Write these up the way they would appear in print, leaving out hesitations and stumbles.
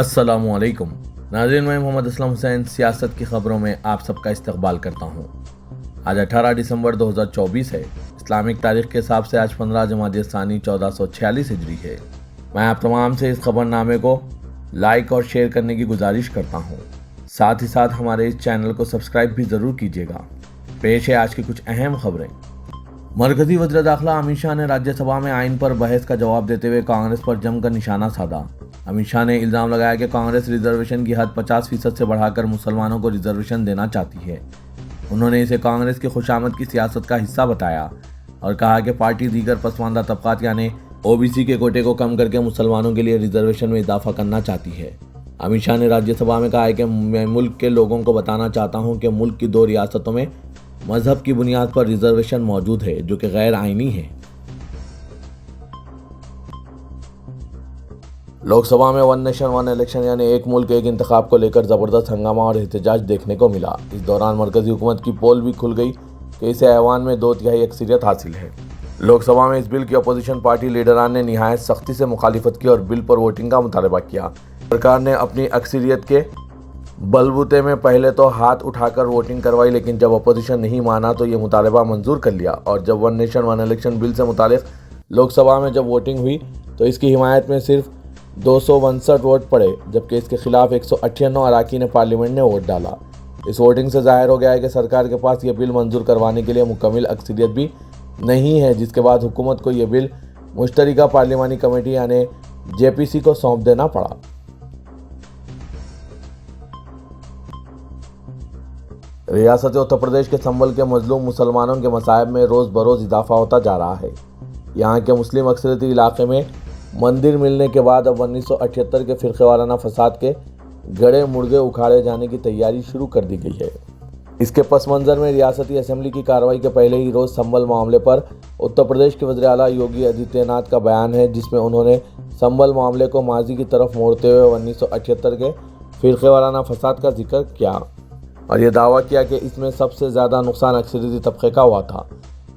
अस्सलाम वालेकुम नाज़रीन, मैं मोहम्मद असलम हुसैन सियासत की ख़बरों में आप सबका इस्तकबाल करता हूँ। आज 18 दिसंबर 2024 है। इस्लामिक तारीख़ के हिसाब से आज 15 जमादी सानी 1446 हिजरी है। मैं आप तमाम से इस खबरनामे को लाइक और शेयर करने की गुजारिश करता हूँ। साथ ही साथ हमारे इस चैनल को सब्सक्राइब भी ज़रूर कीजिएगा। पेश है आज की कुछ अहम खबरें। मरकज़ी वज़ीर दाखिला अमित शाह ने राज्यसभा में आइन पर बहस का जवाब देते हुए कांग्रेस पर जमकर निशाना साधा। अमित शाह ने इल्ज़ाम लगाया कि कांग्रेस रिजर्वेशन की हद 50% से बढ़ाकर मुसलमानों को रिजर्वेशन देना चाहती है। उन्होंने इसे कांग्रेस की खुशामद की सियासत का हिस्सा बताया और कहा कि पार्टी दीगर पसमानदा तबकात यानी ओबीसी के कोटे को कम करके मुसलमानों के लिए रिजर्वेशन में इजाफा करना चाहती है। अमित शाह ने राज्यसभा में कहा है कि मैं मुल्क के लोगों को बताना चाहता हूँ कि मुल्क की 2 रियासतों में मजहब की बुनियाद पर रिजर्वेशन मौजूद है, जो कि गैर आइनी है। लोकसभा में वन नेशन वन इलेक्शन यानी एक मुल्क एक इंतखाब को लेकर ज़बरदस्त हंगामा और एहतजाज देखने को मिला। इस दौरान मरकज़ी हुकूमत की पोल भी खुल गई कि इसे ऐवान में 2/3 अक्सरियत हासिल है। लोकसभा में इस बिल की अपोजिशन पार्टी लीडरान ने निहायत सख्ती से मुखालिफत की और बिल पर वोटिंग का मुतालबा किया। सरकार ने अपनी अक्सरियत के बलबूते में पहले तो हाथ उठाकर वोटिंग करवाई, लेकिन जब अपोजिशन नहीं माना तो ये मुतालबा मंजूर कर लिया। और जब one nation one election bill से मुतालिक लोकसभा में जब वोटिंग हुई तो इसकी हिमायत में सिर्फ 262 वोट पड़े, जबकि इसके खिलाफ 198 अरकान पार्लियामेंट ने वोट डाला। इस वोटिंग से जाहिर हो गया है कि सरकार के पास यह बिल मंजूर करवाने के लिए मुकम्मल अक्सरियत भी नहीं है, जिसके बाद हुकूमत को यह बिल मुश्तरका पार्लिमानी कमेटी यानी जेपीसी को सौंप देना पड़ा। रियासत उत्तर प्रदेश के संभल के मजलूम मुसलमानों के मसाइब में रोज़ बरोज़ इजाफा होता जा रहा है। यहाँ के मुस्लिम अक्सरियती इलाके में मंदिर मिलने के बाद अब 1978 के फ़िरक़े वाराना फसाद के गड़े मुर्गे उखाड़े जाने की तैयारी शुरू कर दी गई है। इसके पस मंज़र में रियासती असेंबली की कार्रवाई के पहले ही रोज़ संभल मामले पर उत्तर प्रदेश के वज़ीर आला योगी आदित्यनाथ का बयान है, जिसमें उन्होंने संभल मामले को माजी की तरफ मोड़ते हुए 1978 के फ़िरक़े वाराना फसाद का जिक्र किया और यह दावा किया कि इसमें सबसे ज़्यादा नुकसान अक्सरियती तबके का हुआ था।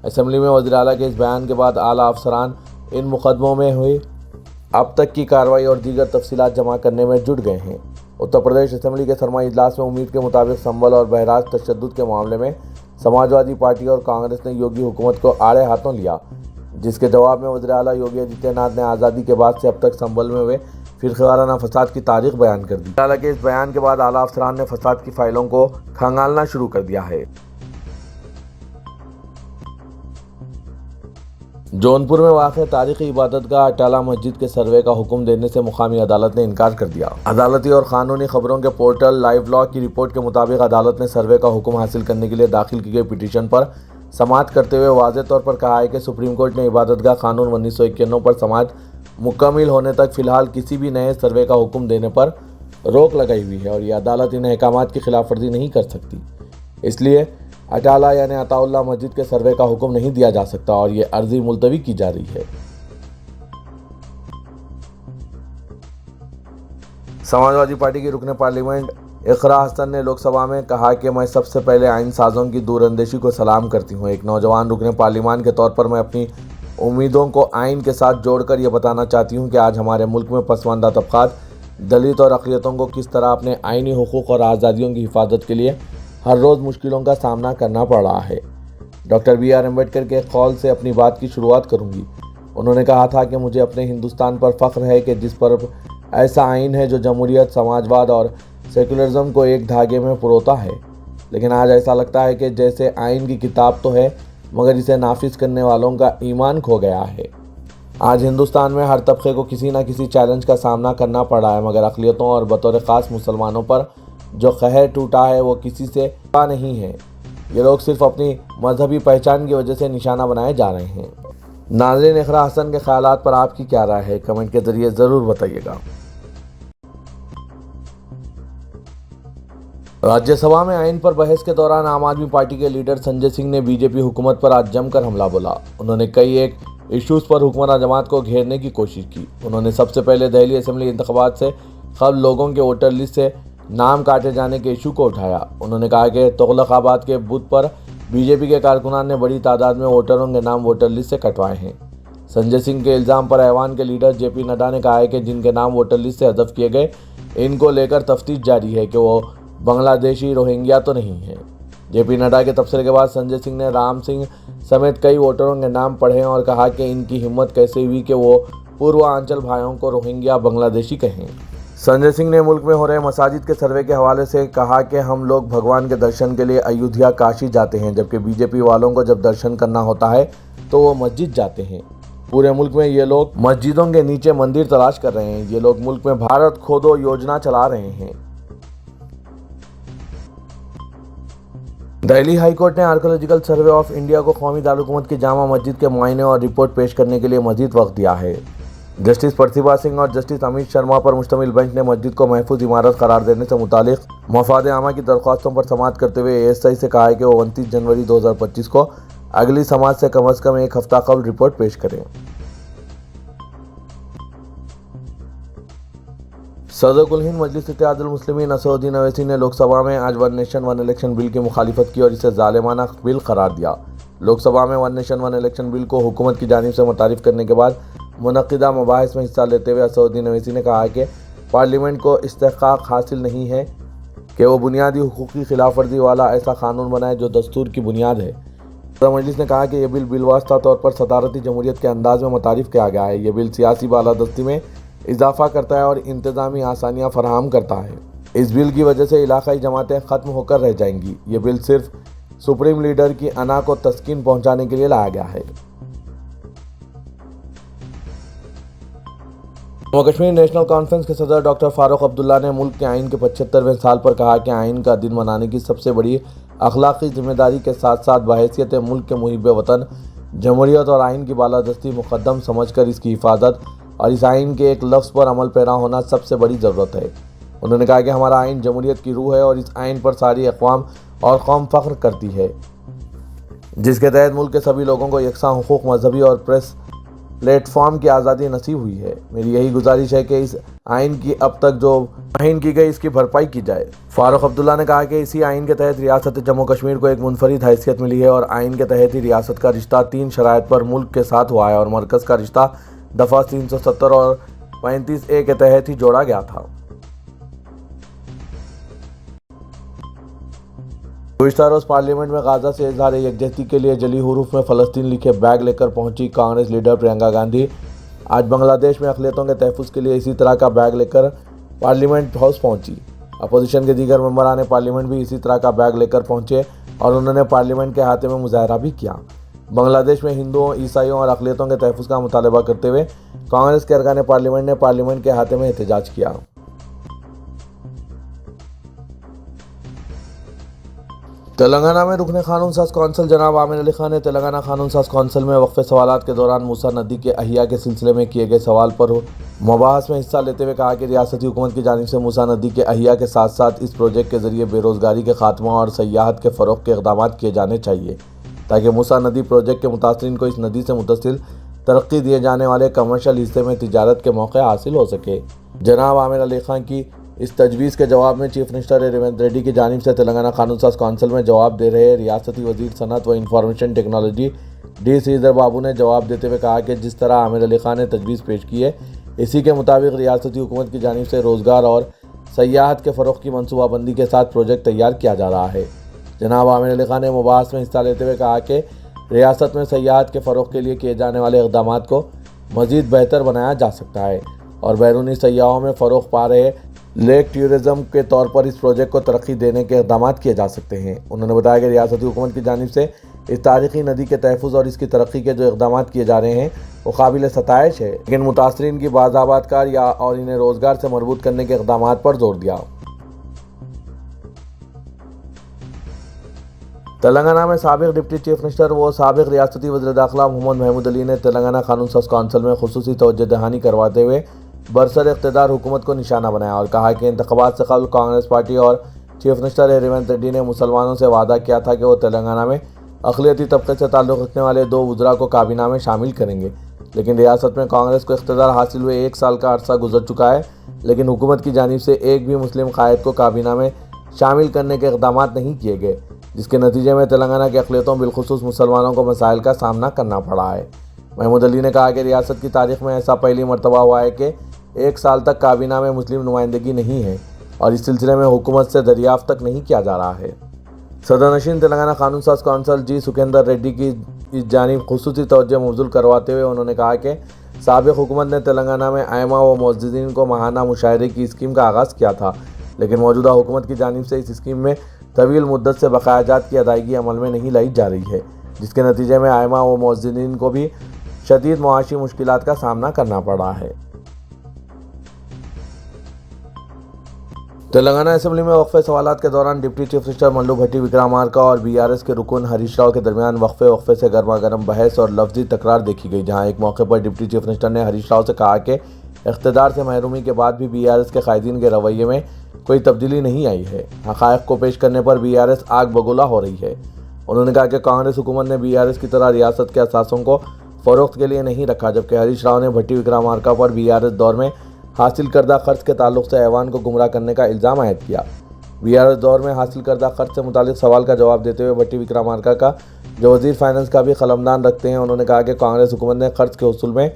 असेंबली में वज़ीर आला के इस बयान के बाद आला अफसरान इन मुकदमों में हुई अब तक की कार्रवाई और दीगर तफसीलात जमा करने में जुट गए हैं। उत्तर प्रदेश असेंबली के सरमाई इजलास में उम्मीद के मुताबिक संभल और बहराज तशद्दुद के मामले में समाजवादी पार्टी और कांग्रेस ने योगी हुकूमत को आड़े हाथों लिया, जिसके जवाब में वज़ीर आला योगी आदित्यनाथ ने आज़ादी के बाद से अब तक संभल में हुए फ़िरक़े वाराना फसाद की तारीख बयान कर दी। हालांकि इस बयान के बाद आला अफसरान ने फसाद की फाइलों को खंगालना शुरू कर दिया है। जौनपुर में वाक़ तारीख़ी इबादतगाह अटाला मस्जिद के सर्वे का हुक्म देने से मुकामी अदालत ने इनकार कर दिया। अदालती और क़ानूनी खबरों के पोर्टल लाइव लॉ की रिपोर्ट के मुताबिक अदालत ने सर्वे का हुक्म हासिल करने के लिए दाखिल की गई पिटीशन पर समाअत करते हुए वाज़ेह तौर पर कहा है कि सुप्रीम कोर्ट ने इबादतगाह कानून 1991 पर समाअत मुकम्मल होने तक फ़िलहाल किसी भी नए सर्वे का हुक्म देने पर रोक लगाई हुई है और यह अदालत इन अहकामात की खिलाफ वर्जी नहीं कर सकती। इसलिए अटाला यानी अताउल्लाह मस्जिद के सर्वे का हुक्म नहीं दिया जा सकता और ये अर्जी मुलतवी की जा रही है। समाजवादी पार्टी की रुकने पार्लियामेंट इकरा हसन ने लोकसभा में कहा कि मैं सबसे पहले आइन साजों की दूरअंदेशी को सलाम करती हूँ। एक नौजवान रुकने पार्लियामान के तौर पर मैं अपनी उम्मीदों को आइन के साथ जोड़कर यह बताना चाहती हूँ कि आज हमारे मुल्क में पसमानदा तबकात, दलित और अक़लियतों को किस तरह अपने आइनी हुकूक़ और आज़ादियों की हिफाजत के लिए हर रोज़ मुश्किलों का सामना करना पड़ रहा है। Doctor B.R. अम्बेडकर के कौल से अपनी बात की शुरुआत करूंगी। उन्होंने कहा था कि मुझे अपने हिंदुस्तान पर फ़ख्र है कि जिस पर ऐसा आइन है जो जमहूरियत, समाजवाद और सेकुलरिज्म को एक धागे में पिरोता है। लेकिन आज ऐसा लगता है कि जैसे आइन की किताब तो है मगर इसे नाफिज करने वालों का ईमान खो गया है। आज हिंदुस्तान में हर तबके को किसी न किसी चैलेंज का सामना करना पड़ रहा है, मगर अक़लियतों और बतौर ख़ास मुसलमानों पर जो कहर टूटा है वो किसी से नहीं है। ये लोग सिर्फ अपनी मजहबी पहचान की वजह से निशाना बनाए जा रहे हैं। नाज़रीन, इकरा हसन के ख्यालात पर आपकी क्या राय है, कमेंट के ज़रिए ज़रूर बताइएगा। राज्यसभा में आइन पर बहस के दौरान आम आदमी पार्टी के लीडर संजय सिंह ने बीजेपी हुकूमत पर आज जमकर हमला बोला। उन्होंने कई एक इश्यूज़ पर हुक्मरान जमात को घेरने की कोशिश की। उन्होंने सबसे पहले दिल्ली असेंबली इंतखाबात से कबल लोगों के वोटर लिस्ट से नाम काटे जाने के इशू को उठाया। उन्होंने कहा कि तुगलकाबाद के बूथ पर बीजेपी के कारकुनान ने बड़ी तादाद में वोटरों के नाम वोटर लिस्ट से कटवाए हैं। संजय सिंह के इल्ज़ाम पर ऐवान के लीडर जेपी नड्डा ने कहा है कि जिनके नाम वोटर लिस्ट से हज़फ किए गए ان کو लेकर तफ्तीश जारी है कि वो बांग्लादेशी रोहिंग्या तो नहीं है। जेपी नड्डा के तबसरे के बाद संजय सिंह ने राम सिंह समेत कई वोटरों के नाम पढ़े और कहा कि इनकी हिम्मत कैसे हुई कि वो पूर्वांचल भाइयों को रोहिंग्या बांग्लादेशी कहें। संजय सिंह ने मुल्क में हो रहे मसाजिद के सर्वे के हवाले से कहा कि हम लोग भगवान के दर्शन के लिए अयोध्या काशी जाते हैं, जबकि बीजेपी वालों को जब दर्शन करना होता है तो वो मस्जिद जाते हैं। पूरे मुल्क में ये लोग मस्जिदों के नीचे मंदिर तलाश कर रहे हैं। ये लोग मुल्क में भारत खोदो योजना चला रहे हैं। दिल्ली हाई कोर्ट ने आर्कियोलॉजिकल सर्वे ऑफ इंडिया को कौमी दारुल-हुकूमत की जामा मस्जिद के मुआयने और रिपोर्ट पेश करने के लिए मजीद वक्त दिया है। जस्टिस प्रतिभा सिंह और जस्टिस अमित शर्मा पर मुश्तमिल बेंच ने मस्जिद को महफूज इमारत करार देने से मुतालिक मफाद आमा की दरख्वास्तों पर समाअत करते हुए एएसआई से कहा है कि वो 29 जनवरी 2025 को अगली समाअत से कम एक हफ्ता कबल रिपोर्ट पेश करें। सदर कुल हिंद मजलिस इत्तेहादुल मुस्लिमीन असदुद्दीन अवैसी ने लोकसभा में आज one nation one election bill की मुखालिफत की और इसे जालिमाना बिल करार दिया। लोकसभा में one nation one election bill को हुकूमत की जानिब से मुतारिफ करने के बाद मुनक्किदा मबाहिस में हिस्सा लेते हुए असदुद्दीन अवैसी ने कहा कि पार्लियामेंट को इस्तेहकाक हासिल नहीं है कि वो बुनियादी हुकूकी खिलाफ वर्जी वाला ऐसा कानून बनाए जो दस्तूर की बुनियाद है। मजलिस ने कहा कि यह बिल बिलवास्ता तौर पर सदारती जमहूरियत के अंदाज में मुतारिफ किया गया है। ये बिल सियासी बालादस्ती में इजाफा करता है और इंतजामी आसानियाँ फराहम करता है। इस बिल की वजह से इलाकाई जमातें ख़त्म होकर रह जाएंगी। ये बिल सिर्फ सुप्रीम लीडर की अना को तस्कीन पहुँचाने के लिए लाया गया है। जम्मू कश्मीर नेशनल कॉन्फ्रेंस के सदर डॉक्टर फारूक अब्दुल्ला ने मुल्क के आइन के 75वें साल पर कहा कि आइन का दिन मनाने की सबसे बड़ी अखलाकी जिम्मेदारी के साथ साथ बहैसियत मुल्क के मुहिब वतन जमहूरियत और आइन की बालादस्ती मुकद्दम समझकर इसकी हिफाजत और इस आइन के एक लफ्ज़ पर अमल पैरा होना सबसे बड़ी ज़रूरत है। उन्होंने कहा कि हमारा आइन जमहूरियत की रूह है और इस आइन पर सारी अक़वाम और कौम फ़ख्र करती है, जिसके तहत मुल्क के सभी लोगों को यकसां हुकूक, मजहबी और प्रेस प्लेटफॉर्म की आज़ादी नसीब हुई है। मेरी यही गुजारिश है कि इस आइन की अब तक जो आइन की गई इसकी भरपाई की जाए। फारूक अब्दुल्ला ने कहा कि इसी आइन के तहत रियासत जम्मू कश्मीर को एक मुनफरिद हैसियत मिली है और आइन के तहत ही रियासत का रिश्ता 3 शराइत पर मुल्क के साथ हुआ है और मरकज़ का रिश्ता दफ़ा 370 और 35A के तहत ही जोड़ा गया था। गुज़िश्ता रोज़ पार्लियामेंट में गाज़ा से इज़हार यकजहती के लिए जली हुरूफ में फ़लस्तीन लिखे बैग लेकर पहुंची कांग्रेस लीडर प्रियंका गांधी आज बांग्लादेश में अक़लियतों के तहफ़्फ़ुज़ के लिए इसी तरह का बैग लेकर पार्लियामेंट हाउस पहुंची। अपोजिशन के दीगर मेंबरान पार्लियामेंट भी इसी तरह का बैग लेकर पहुंचे और उन्होंने पार्लियामेंट के अहाते में मुजाहरा भी किया। बांग्लादेश में हिंदुओं, ईसाइयों और अक़लियतों के तहफ़्फ़ुज़ का मुतालबा करते हुए कांग्रेस के अरकान पार्लियामेंट ने पार्लियामेंट के अहाते में एहतजाज किया। तेलंगाना में रुकने कानून साज कौंसल जनाब आमिर अली खान ने तेलंगाना कानून साज कौंसल में वक्फे सवालात के दौरान मूसा नदी के अहिया के सिलसिले में किए गए सवाल पर मुबाहस में हिस्सा लेते हुए कहा कि रियासती हुकूमत की जानिब से मूसा नदी के अहिया के साथ साथ इस प्रोजेक्ट के जरिए बेरोज़गारी के खात्मा और सयाहत के फ़रोग़ के इक़दाम किए जाने चाहिए ताकि मूसा नदी प्रोजेक्ट के मुतासरीन को इस नदी से मुतसिल तरक्की दिए जाने वाले कमर्शल हिस्से में तिजारत के मौके हासिल हो सके। जनाब आमिर अली खान की इस तजवीज़ के जवाब में चीफ मिनिस्टर रेवंत रेड्डी की जानिब से तेलंगाना कानून साज कौंसिल में जवाब दे रहे रियासती वज़ीर सनअत व इंफॉर्मेशन टेक्नोलॉजी डी श्रीधर बाबू ने जवाब देते हुए कहा कि जिस तरह आमिर अली खान ने तजवीज़ पेश की है इसी के मुताबिक रियासती हुकूमत की जानिब से रोज़गार और सयाहत के फ़रोग़ की मनसूबाबंदी के साथ प्रोजेक्ट तैयार किया जा रहा है। जनाब आमिर अली खान ने मुबाहस में हिस्सा लेते हुए कहा कि रियासत में सयाहत के फ़रोग़ के लिए किए जाने वाले इक़दाम को मज़ीद बेहतर बनाया जा सकता है और बैरूनी सयाहों में फ़रोग़ पा रहे लेक टूरिज़म के तौर पर इस प्रोजेक्ट को तरक्की देने के इक़दाम किए जा सकते हैं। उन्होंने बताया कि रियासती हुकूमत की जानिब से इस तारीख़ी नदी के तहफ़्फ़ुज़ और इसकी तरक्की के जो इक़दाम किए जा रहे हैं वो काबिल सताइश है, लेकिन मुतासरीन की बाज़ाबातकार या और इन्हें रोज़गार से मरबूत करने के इक़दाम पर जोर दिया। तेलंगाना में साबिक़ डिप्टी चीफ मिनिस्टर व साबिक़ रियासती वज़ीर दाखिला मोहम्मद महमूद अली ने तेलंगाना कानून साज कौंसिल में खुसूसी तवज्जो दहानी करवाते हुए बरसर इक़्तिदार हुकूमत को निशाना बनाया और कहा कि इंतख़ाबात से कबल कांग्रेस पार्टी और चीफ मिनिस्टर रेवंत रेड्डी ने मुसलमानों से वादा किया था कि वो तेलंगाना में अक़लियती तबक़े से ताल्लुक़ रखने वाले 2 वज़रा को काबीना में शामिल करेंगे, लेकिन रियासत में कांग्रेस को इक़्तिदार हासिल हुए 1 साल का अरसा गुजर चुका है, लेकिन हुकूमत की जानिब से एक भी मुस्लिम क़ायद को काबीना में शामिल करने के इक़दाम नहीं किए गए, जिसके नतीजे में तेलंगाना की अक़लियतों बिलखुसूस मुसलमानों को मसाइल का सामना करना पड़ा है। महमूद अली ने कहा कि रियासत की तारीख़ में ऐसा पहली मरतबा हुआ है कि 1 साल तक काबीना में मुस्लिम नुमाइंदगी नहीं है और इस सिलसिले में हुकूमत से दरियाफ्त तक नहीं किया जा रहा है। सदरनशीन तेलंगाना कानून साज कौंसल जी सुखेंदर रेड्डी की इस जानिब खुसूसी तवज्जो मबज़ूल करवाते हुए उन्होंने कहा कि साबिक़ हुकूमत ने तेलंगाना में आइमा व मुअज़्ज़िज़ीन को माहाना मुशायरे की स्कीम का आगाज़ किया था, लेकिन मौजूदा हुकूमत की जानिब से इस स्कीम में तवील मुद्दत से बकायाजात की अदायगी अमल में नहीं लाई जा रही है, जिसके नतीजे में आइमा व मुअज़्ज़िज़ीन को भी शदीद मुआशी मुश्किलात का सामना करना पड़ा है। तेलंगाना असेंबली में वक्फे सवालात के दौरान डिप्टी चीफ मिनिस्टर मल्लू भट्टी विक्रमार्का और बीआरएस के रुकन हरीश राव के दरमियान वक्फे से गर्मा गर्म बहस और लफ्जी तकरार देखी गई, जहां एक मौके पर डिप्टी चीफ मिनिस्टर ने हरीश राव से कहा कि इख्तिदार से महरूमी के बाद भी बीआरएस के कायदीन के रवैये में कोई तब्दीली नहीं आई है। हक़ाइक़ को पेश करने पर बीआरएस आग बगोला हो रही है। उन्होंने कहा कि कांग्रेस हुकूमत ने बीआरएस की तरह रियासत के असासों को फ़रोख्त के लिए नहीं रखा, जबकि हरीश राव ने भट्टी विक्रमार्का पर बीआरएस दौर में हासिल करदा खर्च के ताल्लुक से ऐवान को गुमराह करने का इल्ज़ाम आयद किया। बीआरएस दौर में हासिल करदा खर्च से मुतालिक सवाल का जवाब देते हुए भट्टी विक्रमार्का का जो वज़ीर फाइनेंस का भी कलमदान रखते हैं, उन्होंने कहा कि कांग्रेस हुकूमत ने खर्च के उसूल में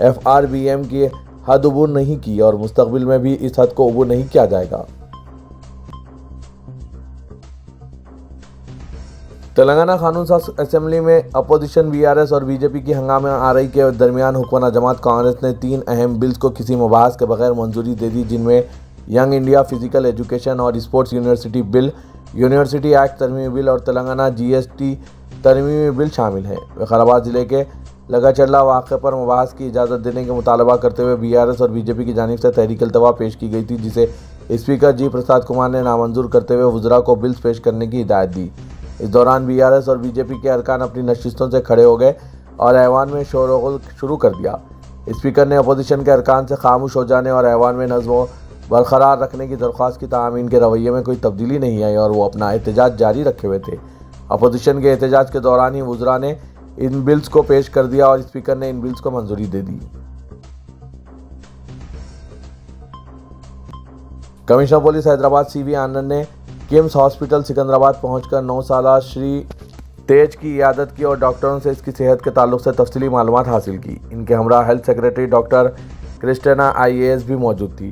FRBM की हद अबूर नहीं की और मुस्तक़बिल में भी इस हद को अबूर नहीं किया जाएगा। तेलंगाना कानून साज असेंबली में अपोजिशन बीआरएस और बीजेपी की हंगामा आरई के दरमियान हुक्मरान जमात कांग्रेस ने 3 अहम बिल्स को किसी मुबाहस के बगैर मंजूरी दे दी, जिनमें यंग इंडिया फिजिकल एजुकेशन और sports university bill, university act तरमीमी बिल और तेलंगाना GST तरमीमी बिल शामिल हैं। विकाराबाद जिले के लगाचर्ला वाक़े पर मुबाहस की इजाज़त देने के मुतालबा करते हुए बीआरएस और बीजेपी की जानिब से तहरीक इल्तवा पेश की गई थी, जिसे स्पीकर जी प्रसाद कुमार ने नामंजूर करते हुए वज़रा को बिल्स पेश करने की हिदायत दी। इस दौरान बीआरएस और बीजेपी के अरकान अपनी नशिस्तों से खड़े हो गए और ऐवान में शोरगुल शुरू कर दिया। स्पीकर ने अपोजिशन के अरकान से खामोश हो जाने और ऐवान में नज़्म बरकरार रखने की दरख्वास्त की तामीन के रवैये में कोई तब्दीली नहीं आई और वो अपना एहतजाज जारी रखे हुए थे। अपोजिशन के एहतजाज के दौरान ही वज़रा ने इन बिल्स को पेश कर दिया और स्पीकर ने इन बिल्स को मंजूरी दे दी। कमिश्नर पुलिस हैदराबाद CV आनंद ने किम्स हॉस्पिटल सिकंदराबाद पहुंचकर 9 साला श्री तेज की इयादत की और डॉक्टरों से इसकी सेहत के ताल्लुक से तफसीली मालूमात हासिल की। इनके हमरा health secretary doctor Christina IAS भी मौजूद थी।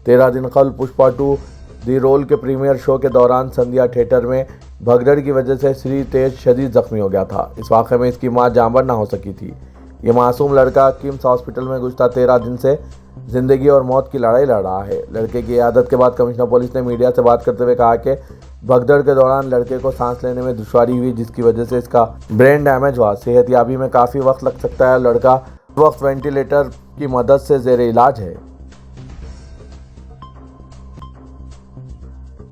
13 दिन कबल पुष्पा 2 दी रोल के प्रीमियर शो के दौरान संध्या थिएटर में भगदड़ की वजह से श्री तेज शदीद जख्मी हो गया था। इस वाक़े में इसकी मां जांबर ना हो सकी थी। ये मासूम लड़का किम्स हॉस्पिटल में गुज़श्ता 13 दिन से ज़िंदगी और मौत की लड़ाई लड़ रहा है। लड़के की इयादत के बाद कमिश्नर पुलिस ने मीडिया से बात करते हुए कहा कि भगदड़ के दौरान लड़के को सांस लेने में दुश्वारी हुई, जिसकी वजह से इसका ब्रेन डैमेज हुआ। सेहतयाबी में काफ़ी वक्त लग सकता है। लड़का इस वक्त वेंटिलेटर की मदद से ज़ेरे इलाज है।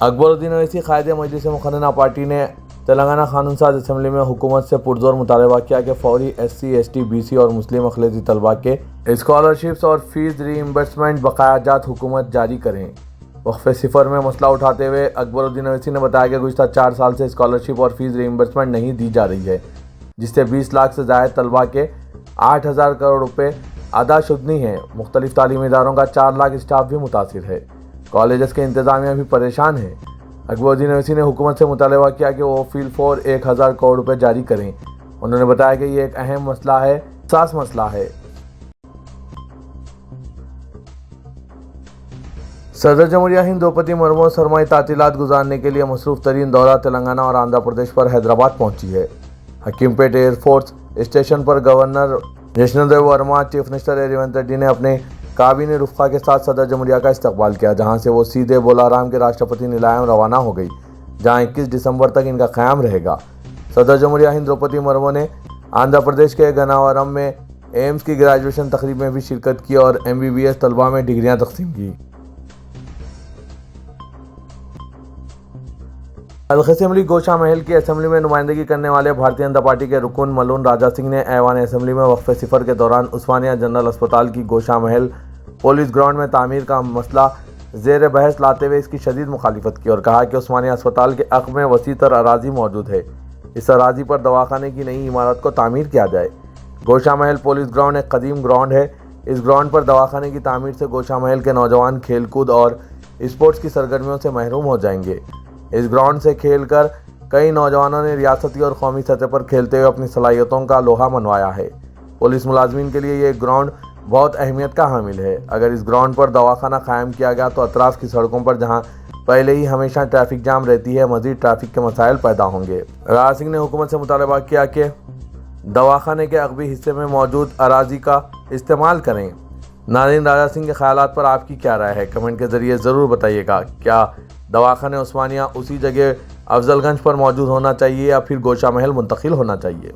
अकबरुद्दीन ओवैसी कायदे मजलिस मुक़र्ररा पार्टी ने तेलंगाना कानून साज असेंबली में हुकूमत से पुरजोर मुतालबा किया कि फौरी SC, ST, BC और मुस्लिम अक़लियती तलबा के स्कॉलरशिप्स और फीस रीइंबर्समेंट बकायाजात हुकूमत जारी करें। वक्फे सिफर में मसला उठाते हुए अकबरुद्दीन ओवैसी ने बताया कि गुज़श्ता 4 साल से स्कॉलरशिप और फीस रीइंबर्समेंट नहीं दी जा रही है, जिससे 20 लाख से ज़ायद तलबा के 8,000 करोड़ रुपये अदा शुदनी हैं। मुख्तलिफ तालीमी इदारों का 4 लाख स्टाफ भी मुतासिर है। कॉलेजेस के इंतज़ामिया भी परेशान है। अकबरुद्दीन ओवैसी ने हुकूमत से मुतालबा किया कि वो फील फॉर 1,000 करोड़ रुपये जारी करें। उन्होंने बताया कि ये एक अहम मसला है, सास मसला है। सदर जमहूरिया हिंद द्रौपदी मुर्मू सरमाई तातीलात गुजारने के लिए मसरूफ़ तरीन दौरा तेलंगाना और आंध्र प्रदेश पर हैदराबाद पहुंची है। हकीमपेट एयरफोर्स स्टेशन पर governor Krishnadev Verma, chief minister Revanth Reddy ने अपने काबीना रुफ़ा के साथ सदर जमहूरिया का इस्तकबाल किया, जहां से वो सीधे बोलाराम के राष्ट्रपति निलायम रवाना हो गई, जहां 21 दिसंबर तक इनका क़याम रहेगा। सदर जमहूरिया हिंद द्रौपदी मुर्मू ने आंध्र प्रदेश के गनावरम में एम्स की ग्रेजुएशन तकरीब में भी शिरकत की और MBBS तलबा में डिग्रियाँ तकसीम की। हल्के असेंबली गोशा महल की असेंबली में नुमाइंदगी करने वाले भारतीय जनता पार्टी के रुकन मलून राजा सिंह ने ऐवान असेंबली में वक्फे सिफर के दौरान उस्मानिया जनरल अस्पताल की गोशा महल पुलिस ग्राउंड में तामीर का मसला ज़ेर बहस लाते हुए इसकी शदीद मुखालिफत की और कहा कि उस्मानिया अस्पताल के हक़ में वसी तर अराजी मौजूद है। इस अराजी पर दवाखाने की नई इमारत को तामीर किया जाए। गोशा महल पुलिस ग्राउंड एक कदीम ग्राउंड है। इस ग्राउंड पर दवाखाने की तामीर से गोशा महल के नौजवान खेलकूद और स्पोर्ट्स की सरगर्मियों से महरूम हो जाएंगे। इस ग्राउंड से खेलकर कई नौजवानों ने रियासती और कौमी सतह पर खेलते हुए अपनी सलाहियतों का लोहा मनवाया है। पुलिस मुलाजमीन के लिए ये ग्राउंड بہت اہمیت کا حامل ہے۔ اگر اس گراؤنڈ پر دواخانہ قائم کیا گیا تو اطراف کی سڑکوں پر جہاں پہلے ہی ہمیشہ ٹریفک جام رہتی ہے، مزید ٹریفک کے مسائل پیدا ہوں گے۔ راجہ سنگھ نے حکومت سے مطالبہ کیا کہ دواخانے کے عقبی حصے میں موجود اراضی کا استعمال کریں۔ ناظرین، راجہ سنگھ کے خیالات پر آپ کی کیا رائے ہے؟ کمنٹ کے ذریعے ضرور بتائیے گا۔ کیا دواخانہ عثمانیہ اسی جگہ افضل گنج پر موجود ہونا چاہیے یا پھر گوشہ محل منتقل ہونا چاہیے؟